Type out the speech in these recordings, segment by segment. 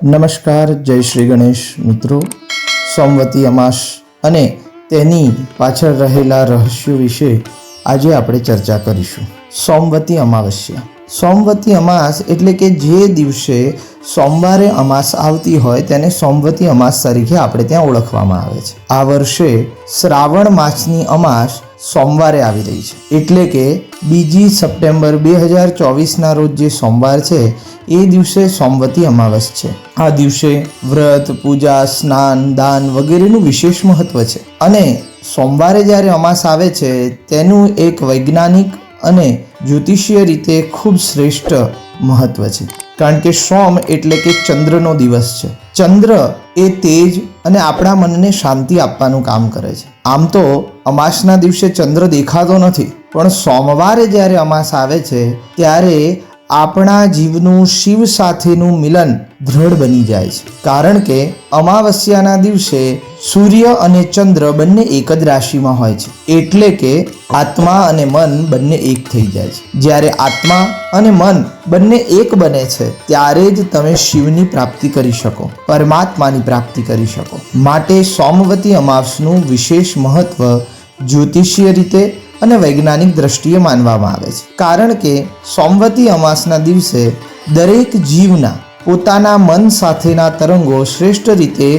નમસ્કાર, જય શ્રી ગણેશ મિત્રો. સોમવતી અમાસ અને તેની પાછળ રહેલા રહસ્યો વિશે આજે આપણે ચર્ચા કરીશું. સોમવતી અમાસ એટલે કે જે દિવસે સોમવારે અમાસ આવતી હોય તેને સોમવતી અમાસ તરીકે આપણે ત્યાં ઓળખવામાં આવે છે. આ વર્ષે શ્રાવણ માસની અમાસ સોમવારે આવી રહી છે, એટલે કે 2 સપ્ટેમ્બર 2024ના રોજ જે સોમવાર છે એ દિવસે સોમવતી અમાવસ છે. આ દિવસે વ્રત, પૂજા, સ્નાન, દાન વગેરેનું વિશેષ મહત્વ છે. અને સોમવારે જ્યારે અમાસ આવે છે તેનું એક વૈજ્ઞાનિક અને જ્યોતિષીય રીતે ખૂબ શ્રેષ્ઠ મહત્વ છે, કારણ કે સોમ એટલે કે ચંદ્રનો દિવસ છે. ચંદ્ર એ તેજ અને આપણા મનને શાંતિ આપવાનું કામ કરે છે. આમ તો અમાસના દિવસે ચંદ્ર દેખાતો નથી, પણ સોમવારે જ્યારે અમાસ આવે છે ત્યારે આપણા જીવનું શિવ સાથેનું મિલન દ્રઢ બની જાય છે, કારણ કે અમાવસ્યાના દિવસે સૂર્ય અને ચંદ્ર બંને એક જ રાશિમાં હોય છે, એટલે કે આત્મા અને મન બંને એક થઈ જાય છે. જ્યારે આત્મા અને મન બંને એક બને છે ત્યારે જ તમે શિવની પ્રાપ્તિ કરી શકો, પરમાત્માની પ્રાપ્તિ કરી શકો. માટે સોમવતી અમાસનું વિશેષ મહત્વ જ્યોતિષીય રીતે અને વૈજ્ઞાનિક દ્રષ્ટિએ માનવામાં આવે છે, કારણ કે સોમવતી અમાસના દિવસે દરેક જીવના પોતાના મન સાથેના તરંગો શ્રેષ્ઠ રીતે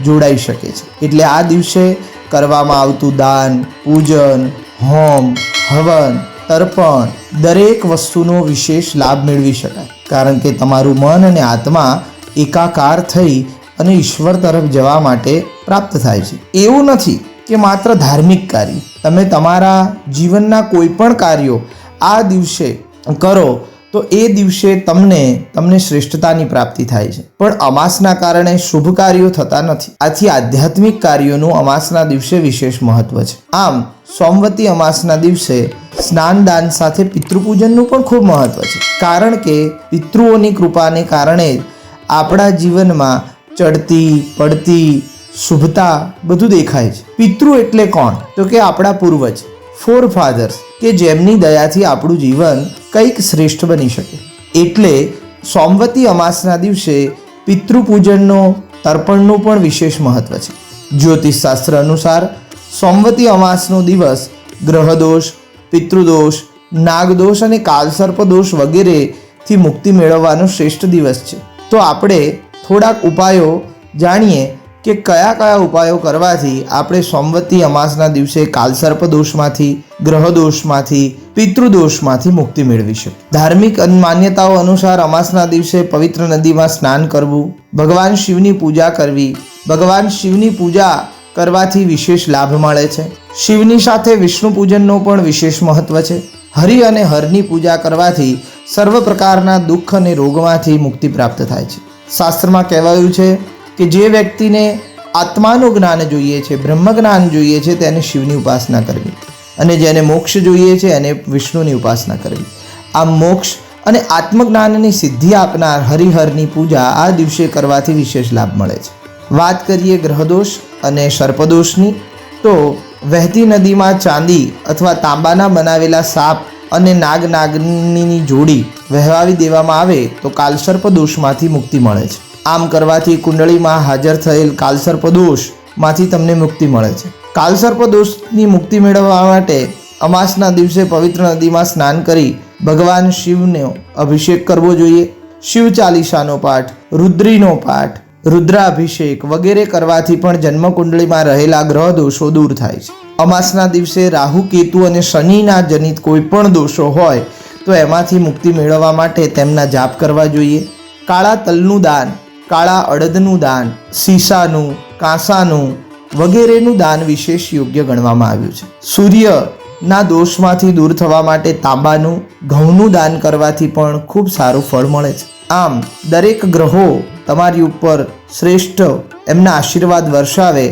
જોડાઈ શકે છે. એટલે આ દિવસે કરવામાં આવતું દાન, પૂજન, હોમ, હવન, તર્પણ દરેક વસ્તુનો વિશેષ લાભ મેળવી શકાય, કારણ કે તમારું મન અને આત્મા એકાકાર થઈ અને ઈશ્વર તરફ જવા માટે પ્રાપ્ત થાય છે. એવું નથી કે માત્ર ધાર્મિક કાર્ય, તમે તમારા જીવનના કોઈ પણ કાર્યો આ દિવસે કરો તો એ દિવસે તમને શ્રેષ્ઠતાની પ્રાપ્તિ થાય છે. પણ અમાસના કારણે શુભ કાર્યો થતા નથી. આથી આધ્યાત્મિક કાર્યોનું અમાસના દિવસે વિશેષ મહત્વ છે. આમ સોમવતી અમાસના દિવસે સ્નાન દાન સાથે પિતૃપૂજનનું પણ ખૂબ મહત્વ છે, કારણ કે પિતૃઓની કૃપાને કારણે આપણા જીવનમાં ચડતી પડતી શુભતા બધું દેખાય છે. પિતૃ એટલે કોણ? તો કે આપણા પૂર્વજ, ફોરફાધર્સ, કે જેમની દયાથી આપણું જીવન કંઈક શ્રેષ્ઠ બની શકે. એટલે સોમવતી અમાસના દિવસે પિતૃપૂજનનો, તર્પણનું પણ વિશેષ મહત્વ છે. જ્યોતિષશાસ્ત્ર અનુસાર સોમવતી અમાસનો દિવસ ગ્રહદોષ, પિતૃદોષ, નાગદોષ અને કાલસર્પ દોષ વગેરેથી મુક્તિ મેળવવાનો શ્રેષ્ઠ દિવસ છે. તો આપણે થોડાક ઉપાયો જાણીએ કે કયા કયા ઉપાયો કરવાથી આપણે સોમવતી અમાસના દિવસે કાલસર્પ દોષમાંથી, ગ્રહદોષમાંથી, પિતૃદોષમાંથી મુક્તિ મેળવી શકીએ. ધાર્મિક માન્યતાઓ અનુસાર અમાસના દિવસે પવિત્ર નદીમાં સ્નાન કરવું, ભગવાન શિવની પૂજા કરવી. ભગવાન શિવની પૂજા કરવાથી વિશેષ લાભ મળે છે. શિવની સાથે વિષ્ણુ પૂજનનો પણ વિશેષ મહત્વ છે. હરિ અને હરની પૂજા કરવાથી સર્વ પ્રકારના દુઃખ અને રોગમાંથી મુક્તિ પ્રાપ્ત થાય છે. શાસ્ત્રમાં કહેવાયું છે કે જે વ્યક્તિને આત્માનું જ્ઞાન જોઈએ છે, બ્રહ્મ જ્ઞાન જોઈએ છે, તેને શિવની ઉપાસના કરવી, અને જેને મોક્ષ જોઈએ છે એને વિષ્ણુની ઉપાસના કરવી. આ મોક્ષ અને આત્મજ્ઞાનની સિદ્ધિ આપનાર હરિહરની પૂજા આ દિવસે કરવાથી વિશેષ લાભ મળે છે. વાત કરીએ ગ્રહદોષ અને સર્પદોષની, તો વહેતી નદીમાં ચાંદી અથવા તાંબાના બનાવેલા સાપ અને નાગનાગની જોડી વહેવાવી દેવામાં આવે તો કાલસર્પ દોષમાંથી મુક્તિ મળે છે. આમ કરવાથી કુંડળીમાં હાજર થયેલ કાલસર્પ દોષમાંથી તમને મુક્તિ મળે છે. કાલસર્પ દોષની મુક્તિ મેળવવા માટે અમાસના દિવસે પવિત્ર નદીમાં સ્નાન કરી ભગવાન શિવનો અભિષેક કરવો જોઈએ. શિવ ચાલીસાનો પાઠ, રુદ્રીનો પાઠ, રુદ્રાભિષેક વગેરે કરવાથી પણ જન્મકુંડળીમાં રહેલા ગ્રહ દોષો દૂર થાય છે. અમાસના દિવસે રાહુ, કેતુ અને શનિના જનિત કોઈ પણ દોષો હોય તો એમાંથી મુક્તિ મેળવવા માટે તેમના જાપ કરવા જોઈએ. કાળા તલનું દાન, કાળા અડદનું દાન, સીસાનું, કાંસાનું વગેરેનું દાન વિશેષ યોગ્ય ગણવામાં આવ્યું છે. સૂર્યના દોષમાંથી દૂર થવા માટે તાંબાનું, ઘઉંનું દાન કરવાથી પણ ખૂબ સારું ફળ મળે છે. આમ દરેક ગ્રહો તમારી ઉપર શ્રેષ્ઠ એમના આશીર્વાદ વર્ષાવે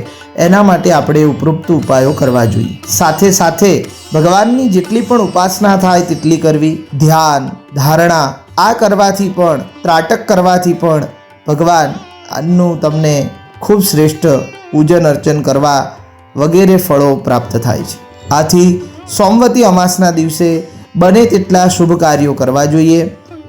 એના માટે આપણે ઉપરોક્ત ઉપાયો કરવા જોઈએ. સાથે સાથે ભગવાનની જેટલી પણ ઉપાસના થાય તેટલી કરવી. ધ્યાન, ધારણા આ કરવાથી પણ, ત્રાટક કરવાથી પણ ભગવાનનું તમને ખૂબ શ્રેષ્ઠ પૂજન અર્ચન કરવા વગેરે ફળો પ્રાપ્ત થાય છે. આથી સોમવતી અમાસના દિવસે બને તેટલા શુભ કાર્યો કરવા જોઈએ.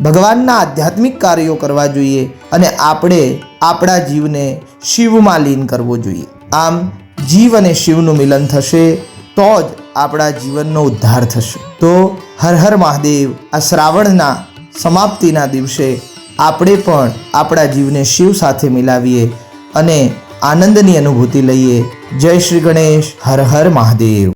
ભગવાનના આધ્યાત્મિક કાર્યો કરવા જોઈએ અને આપણે આપણા જીવને શિવમાં લીન કરવો જોઈએ. આમ જીવ અને શિવનું મિલન થશે તો જ આપણા જીવનનો ઉદ્ધાર થશે. તો હર હર મહાદેવ. આ શ્રાવણના સમાપ્તિના દિવસે આપણે પણ આપણા જીવને શિવ સાથે મિલાવીએ અને આનંદની અનુભૂતિ લઈએ. જય શ્રી ગણેશ. હર હર મહાદેવ.